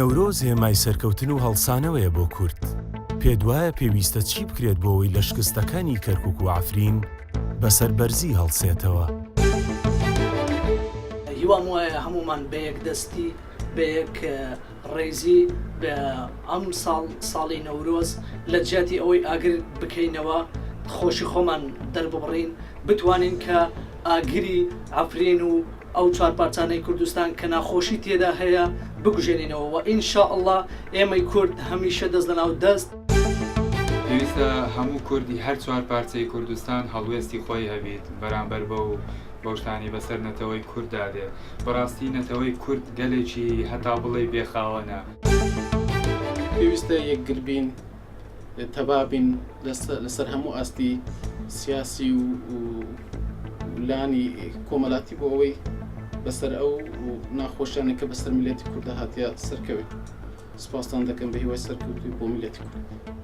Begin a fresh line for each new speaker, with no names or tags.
نەورۆز هێمای سەرکەوتن و هەڵسانەوەیە بۆ کورد. پێت وایە پێویستە چی بکرێت بۆ ئەوەی لە شکستەکانی کەرکووک و عەفرین بەسەربەرزی هەڵسێتەوە؟
هیوام وایە هەمومان بە یەک دەستی بە یەک ڕێزی بە ئەم ساڵی نەورۆز لە جیاتی ئەوەی ئاگر بکەینەوە خۆشی خۆمان دەرببڕین بتوانین کە ئاگری عەفرین و ئەو چوار پارچانەی کوردستان کە ناخۆشی تێدا هەیە بکوژێنینەوە و ئینشاءالله ئێمەی کورد هەمیشە دەست لەناو دەست.
پێویستە هەموو کوردی هەر چوار پارچەی کوردستان هەڵوێستی خۆی هەبێت بەرامبەر بەو شتانی بەسەر نەتەوەی کورددا دێت. بەڕاستی نەتەوەی کورد گەلێکی هەتا بڵێ بێخاوەنە.
پێویستە یەکگربین تەبابین لەسەر هەموو ئاستی سیاسی و لانی کۆمەڵاتی بۆ ئەوەی بەسەر ئەو ناخۆشیانە کە بەسەر میلەتی کوردە هاتیە سەرکەوێت. سپاسان دەکەم بە هیوای سەرکەوتووی بۆ میلەتی کورد.